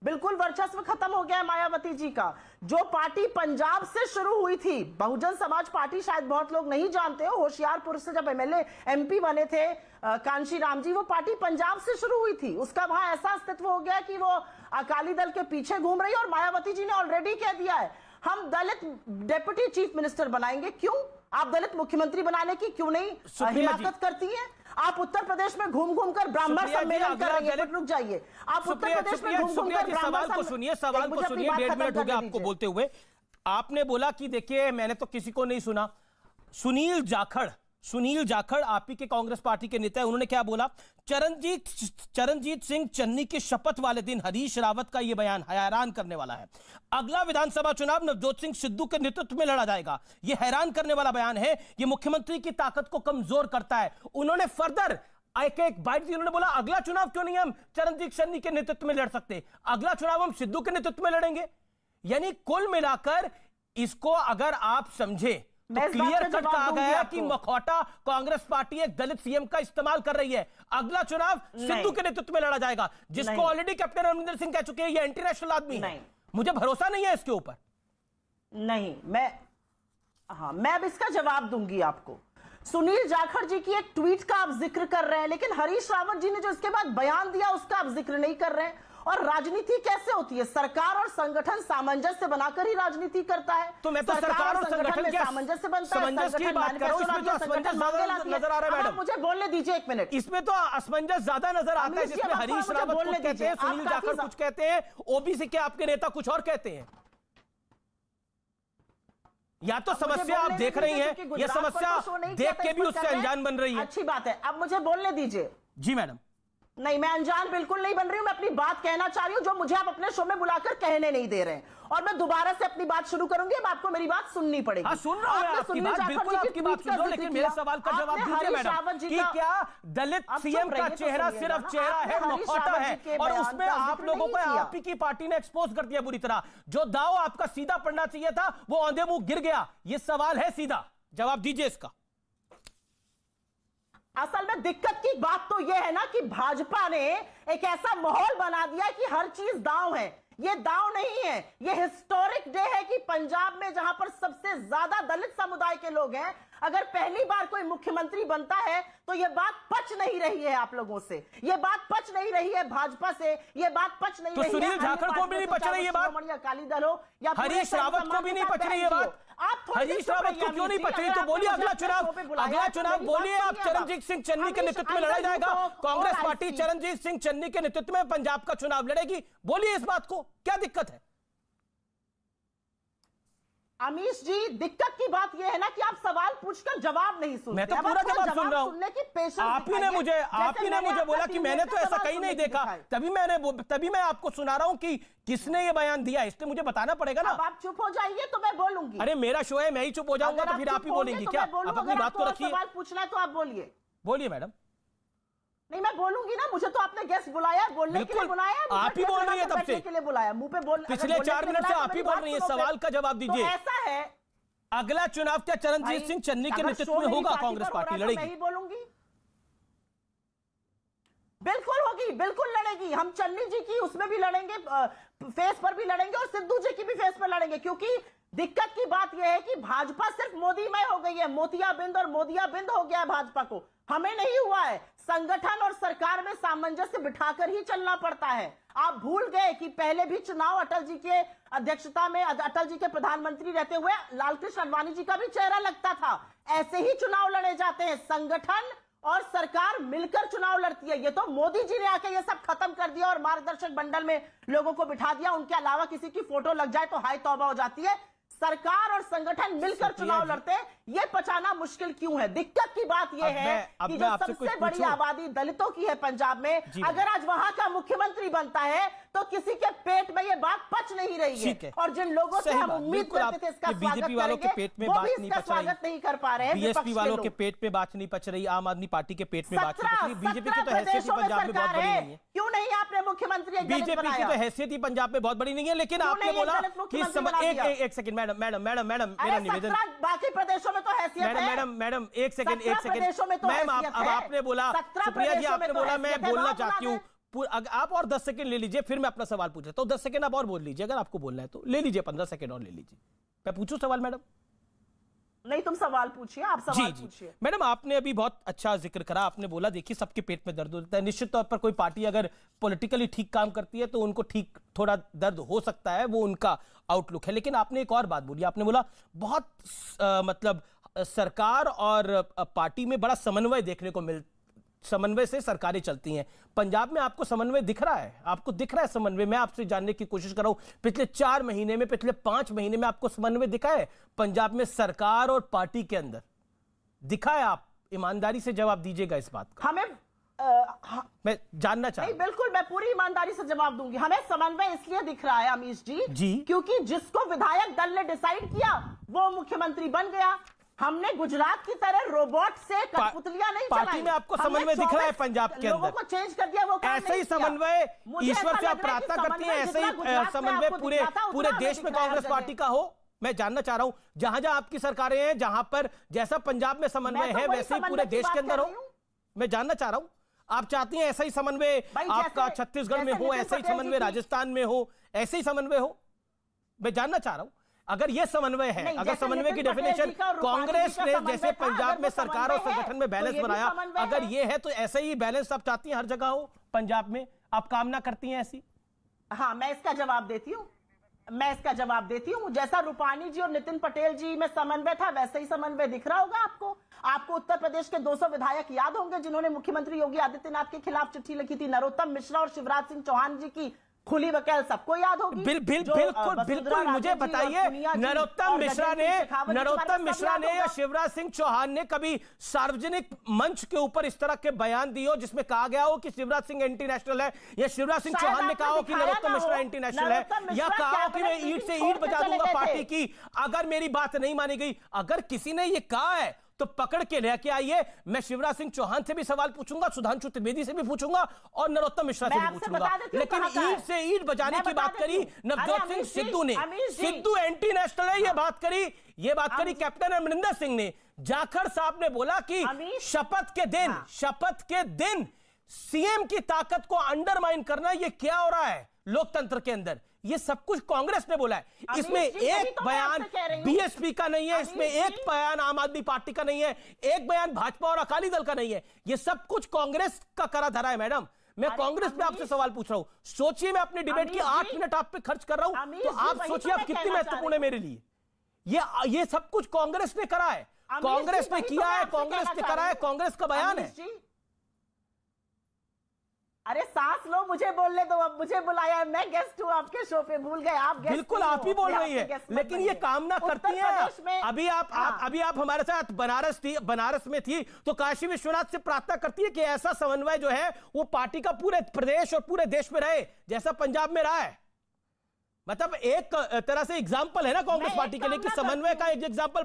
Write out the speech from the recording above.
बिल्कुल वर्चस्व खत्म हो गया है मायावती जी का। जो पार्टी पंजाब से शुरू हुई थी, बहुजन समाज पार्टी, शायद बहुत लोग नहीं जानते हो, होशियारपुर से जब एमएलए एमपी बने थे कांशी राम जी, वो पार्टी पंजाब से शुरू हुई थी। उसका वहां ऐसा अस्तित्व हो गया कि वो अकाली दल के पीछे घूम रही है। और मायावती जी ने ऑलरेडी कह दिया है, हम दलित डिप्टी चीफ मिनिस्टर बनाएंगे। क्यों? आप दलित मुख्यमंत्री बनाने की क्यों नहीं हिमाकत करती हैं? आप उत्तर प्रदेश में घूम घूम कर ब्राह्मण सम्मेलन कर रही हैं। रुक जाइए, आप उत्तर प्रदेश में घूम घूम कर सवाल को सुनिए, 1.5 मिनट हो गया आपको बोलते हुए। आपने बोला कि देखिए मैंने तो किसी को नहीं सुना। सुनील जाखड़ आप ही के कांग्रेस पार्टी के नेता है, उन्होंने क्या बोला? चरणजीत सिंह चन्नी की शपथ वाले दिन हरीश रावत का यह बयान हैरान करने वाला है। अगला विधानसभा चुनाव नवजोत सिंह सिद्धू के नेतृत्व में लड़ा जाएगा। यह हैरान करने वाला बयान है, यह मुख्यमंत्री की ताकत को कमजोर करता है। उन्होंने फर्दर एक बाइट दी, उन्होंने बोला अगला चुनाव क्यों नहीं हम चरणजीत चन्नी के नेतृत्व में लड़ सकते, अगला चुनाव हम सिद्धू के नेतृत्व में लड़ेंगे। यानी कुल मिलाकर इसको अगर आप समझे तो क्लियर कट कहा गया कि मखौटा कांग्रेस पार्टी एक दलित सीएम का इस्तेमाल कर रही है। अगला चुनाव सिद्धू के नेतृत्व में लड़ा जाएगा, जिसको ऑलरेडी कैप्टन अमरिंदर सिंह कह चुके हैं ये एंटी नेशनल आदमी है। मुझे भरोसा नहीं है इसके ऊपर। नहीं, मैं अब इसका जवाब दूंगी आपको। सुनील जाखड़ जी की एक ट्वीट का आप जिक्र कर रहे हैं, लेकिन हरीश रावत जी ने जो इसके बाद बयान दिया उसका आप जिक्र नहीं कर रहे हैं। और राजनीति कैसे होती है? सरकार और संगठन सामंजस्य बनाकर ही राजनीति करता है। तो मैं तो सरकार और संगठन में सामंजस्य बनता है। असमंजस की बात करो, इसमें तो असमंजस नजर आ रहा है। मैडम मुझे बोलने दीजिए एक मिनट। इसमें तो असमंजस ज्यादा नजर आता है, जिसमें हरीश रावत कुछ कहते हैं, सुनील जाखड़ कुछ कहते हैं, ओबीसी के आपके नेता कुछ और कहते हैं। या तो समस्या आप देख रही हैं, यह समस्या देख के भी उससे अनजान बन रही है। अच्छी बात है, अब मुझे बोलने दीजिए। जी मैडम। नहीं, मैं अनजान बिल्कुल नहीं बन रही हूं, मैं अपनी बात कहना चाह रही हूं जो मुझे आप अपने शो में बुलाकर कहने नहीं दे रहे हैं। और मैं दोबारा से अपनी बात शुरू करूंगी, अब आपको मेरी बात सुननी पड़ेगी। हाँ, सुन रहा हूं आपकी बात, बिल्कुल आपकी बात सुन रहा हूं, लेकिन मेरे सवाल का जवाब दीजिए मैडम कि क्या दलित सीएम का चेहरा सिर्फ चेहरा है, मखौटा है, और उसमें आप लोगों को आप ही की पार्टी ने एक्सपोज कर दिया बुरी तरह। जो दाव आपका सीधा पड़ना चाहिए था वो औंधे मुंह गिर गया। ये सवाल है सीधा, जवाब दीजिए इसका। असल में दिक्कत की बात तो यह है ना कि भाजपा ने एक ऐसा माहौल बना दिया कि हर चीज दांव है। ये दांव नहीं है, ये हिस्टोरिक डे है कि पंजाब में जहां पर सबसे ज्यादा दलित समुदाय के लोग हैं, अगर पहली बार कोई मुख्यमंत्री बनता है तो यह बात पच नहीं रही है आप लोगों से, यह बात पच नहीं रही है भाजपा से, यह बात पच नहीं रही है। सुनील जाखड़ को भी नहीं पच रही है बात, अकाली दल हो या हरीश रावत को भी नहीं पच रही है बात। हरीश रावत को क्यों नहीं पच रही? तो बोलिए अगला चुनाव बोलिए आप चरणजीत सिंह चन्नी के नेतृत्व में लड़ा जाएगा। कांग्रेस पार्टी चरणजीत सिंह चन्नी के नेतृत्व में पंजाब का चुनाव लड़ेगी। बोलिए इस बात को, क्या दिक्कत है? अमीश जी, दिक्कत की बात यह है ना कि आप सवाल पूछकर जवाब नहीं सुनते। मैं तो पूरा जवाब सुन रहा हूं। सुनने की पेशेंस आप ही ने मुझे बोला कि मैंने तो ऐसा कहीं नहीं देखा, तभी मैं आपको सुना रहा हूं कि किसने ये बयान दिया, इसलिए मुझे बताना पड़ेगा ना। अब आप चुप हो जाइए तो मैं बोलूंगी। अरे मेरा शो है, मैं ही चुप हो जाऊंगा तो फिर आप ही बोलेंगी क्या? आप अपनी बात को रखिए। सवाल पूछना है तो आप बोलिए। बोलिए मैडम। नहीं, मैं बोलूंगी ना, मुझे तो आपने गेस्ट बुलाया, बोलने के लिए बुलाया, आप ही बोल रही है तब से, के लिए बुलाया, मुंह पे बोल। पिछले 4 मिनट से आप ही बोल रही है, सवाल का जवाब दीजिए। ऐसा है, अगला चुनाव क्या चरणजीत सिंह चन्नी के नेतृत्व में होगा? कांग्रेस पार्टी लड़ेगी? मैं ही बोलूंगी, बिल्कुल होगी, बिल्कुल लड़ेगी। हम चन्नी जी की उसमें भी लड़ेंगे, फेस पर भी लड़ेंगे, और सिद्धू जी की भी फेस पर लड़ेंगे। क्योंकि दिक्कत की बात यह है कि भाजपा सिर्फ मोदीमय हो गई है, मोतियाबिंद और मोदियाबिंद हो गया है भाजपा को। हमें नहीं हुआ है। संगठन और सरकार में सामंजस्य बिठाकर ही चलना पड़ता है। आप भूल गए कि पहले भी चुनाव अटल जी के अध्यक्षता में, अटल जी के प्रधानमंत्री रहते हुए लालकृष्ण आडवाणी जी का भी चेहरा लगता था। ऐसे ही चुनाव लड़े जाते हैं, संगठन और सरकार मिलकर चुनाव लड़ती है। ये तो मोदी जी ने आके ये सब खत्म कर दिया और मार्गदर्शक मंडल में लोगों को बिठा दिया, उनके अलावा किसी की फोटो लग जाए तो हाय तौबा हो जाती है। सरकार और संगठन मिलकर चुनाव लड़ते हैं, ये पचाना मुश्किल क्यों है? दिक्कत की बात यह है कि जो सबसे बड़ी आबादी दलितों की है पंजाब में, अगर आज वहां का मुख्यमंत्री बनता है तो किसी के पेट में ये बात पच नहीं रही है। और जिन लोगों से हम उम्मीद करते थे इसका बीजेपी वालों के पेट में बात नहीं पच रही, स्वागत नहीं कर पा रहे हैं, बीएसपी वालों के पेट में बात नहीं पच रही, आम आदमी पार्टी के पेट में बात नहीं पच रही। बीजेपी की तो हैसियत ही पंजाब में बहुत बड़ी नहीं है। क्यों नहीं आपने मुख्यमंत्री? बीजेपी की तो हैसियत ही पंजाब में बहुत बड़ी नहीं है। लेकिन आपने बोला कि एक सेकंड मैडम मेरा निवेदन, बाकी प्रदेशों में तो हैसियत है। मैडम एक सेकंड मैम, अब आपने बोला, सुप्रिया जी आपने बोला, मैं बोलना चाहती हूँ, आप और 10 सेकंड ले लीजिए, फिर मैं अपना सवाल पूछ लेता हूं। 10 सेकंड आप और बोल लीजिए, अगर आपको बोलना है तो ले लीजिए, 15 सेकंड और ले लीजिए। मैं पूछूं सवाल मैडम? नहीं, तुम सवाल पूछिए, आप सवाल पूछिए। मैडम, आपने अभी बहुत अच्छा जिक्र करा, आपने बोला देखिए सबके पेट में दर्द होता है। निश्चित तौर पर कोई पार्टी अगर पॉलिटिकली ठीक काम करती है तो उनको ठीक थोड़ा दर्द हो सकता है, वो उनका आउटलुक है। लेकिन आपने एक और बात बोली, आपने बोला बहुत मतलब सरकार और पार्टी में बड़ा समन्वय देखने को समन्वय से सरकारें चलती हैं। पंजाब में आपको समन्वय दिख रहा है? आपको दिख रहा है समन्वय? मैं आपसे जानने की कोशिश कर रहा हूं, पिछले 4 महीने में, पिछले 5 महीने में आपको समन्वय दिखा है पंजाब में सरकार और पार्टी के अंदर? दिखा है? आप ईमानदारी से जवाब दीजिएगा इस बात का। हमें मैं जानना चाहता हूं। बिल्कुल, मैं पूरी ईमानदारी से जवाब दूंगी। हमें समन्वय इसलिए दिख रहा है अमीश जी, क्योंकि जिसको विधायक दल ने डिसाइड किया वो मुख्यमंत्री बन गया। हमने गुजरात की तरह रोबोट से कठपुतलियां नहीं चलाई। पार्टी में आपको समन्वय दिख रहा है पंजाब के अंदर? लोगों को चेंज कर दिया, वो ऐसे ही समन्वय ईश्वर से आप प्रार्थना करती हैं, ऐसे ही समन्वय पूरे देश में कांग्रेस पार्टी का हो? मैं जानना चाह रहा हूं, जहां जहां आपकी सरकारें हैं, जहां पर जैसा पंजाब में समन्वय है वैसे ही पूरे देश के अंदर हो? मैं जानना चाह रहा हूं, आप चाहती हैं ऐसा ही समन्वय आपका छत्तीसगढ़ में हो, ऐसा ही समन्वय राजस्थान में हो, ऐसे ही समन्वय हो? मैं जानना चाह रहा हूं, अगर ये समन्वय है, अगर समन्वय की डेफिनेशन कांग्रेस ने जैसे पंजाब में सरकार और संगठन में बैलेंस बनाया, अगर ये है तो ऐसे ही बैलेंस आप चाहती हैं हर जगह हो पंजाब में? आप कामना करती हैं ऐसी? हाँ, मैं इसका जवाब देती हूं। जैसा रूपानी जी और नितिन पटेल जी में समन्वय था, वैसे ही समन्वय दिख रहा होगा आपको। आपको उत्तर प्रदेश के 200 विधायक याद होंगे जिन्होंने मुख्यमंत्री योगी आदित्यनाथ के खिलाफ चिट्ठी लिखी थी। नरोत्तम मिश्रा और शिवराज सिंह चौहान जी की खुली वकाल सबको याद होगी। बिल्कुल मुझे बताइए, नरोत्तम मिश्रा ने या शिवराज सिंह चौहान ने कभी सार्वजनिक मंच के ऊपर इस तरह के बयान दिए हो जिसमें कहा गया हो कि शिवराज सिंह एंटी नेशनल है, या शिवराज सिंह चौहान ने कहा हो कि नरोत्तम मिश्रा एंटी नेशनल है, या कहा हो कि मैं ईंट से ईंट बजा दूंगा पार्टी की अगर मेरी बात नहीं मानी गई? अगर किसी ने यह कहा है तो पकड़ के लेके आइए। मैं शिवराज सिंह चौहान से भी सवाल पूछूंगा, सुधांशु त्रिवेदी से भी पूछूंगा और नरोत्तम मिश्रा से भी पूछूंगा। लेकिन ईंट से ईंट बजाने की बात करी नवजोत सिंह सिद्धू ने। सिद्धू एंटी नेशनल है, ये बात करी कैप्टन अमरिंदर सिंह ने। जाखड़ साहब ने बोला कि शपथ के दिन सीएम की ताकत को अंडरमाइन करना, ये क्या हो रहा है लोकतंत्र के अंदर? ये सब कुछ कांग्रेस ने बोला है। इसमें एक बयान बीएसपी का नहीं है, इसमें एक बयान आम आदमी पार्टी का नहीं है, एक बयान भाजपा और अकाली दल का नहीं है। ये सब कुछ कांग्रेस का करा धरा है। मैडम, मैं कांग्रेस पे आपसे सवाल पूछ रहा हूं। सोचिए, मैं अपनी डिबेट की 8 मिनट आप पे खर्च कर रहा हूं, तो आप सोचिए आप कितनी महत्वपूर्ण है मेरे लिए। ये सब कुछ कांग्रेस ने करा है, कांग्रेस ने किया है, कांग्रेस ने करा है, कांग्रेस का बयान है। अरे सांस लो, मुझे बोलने दो। अब मुझे बुलाया है, मैं गेस्ट हूं आपके शो पे, भूल गए आप? बिल्कुल आप ही बोल रही है, लेकिन ये कामना करती हैं। अभी आप हमारे साथ बनारस में थी तो काशी विश्वनाथ से प्रार्थना करती है कि ऐसा समन्वय जो है वो पार्टी का पूरे प्रदेश और पूरे देश में रहे जैसा पंजाब में रहा है। मतलब एक तरह से एग्जाम्पल है ना कांग्रेस पार्टी के लिए कि समन्वय का एक एग्जाम्पल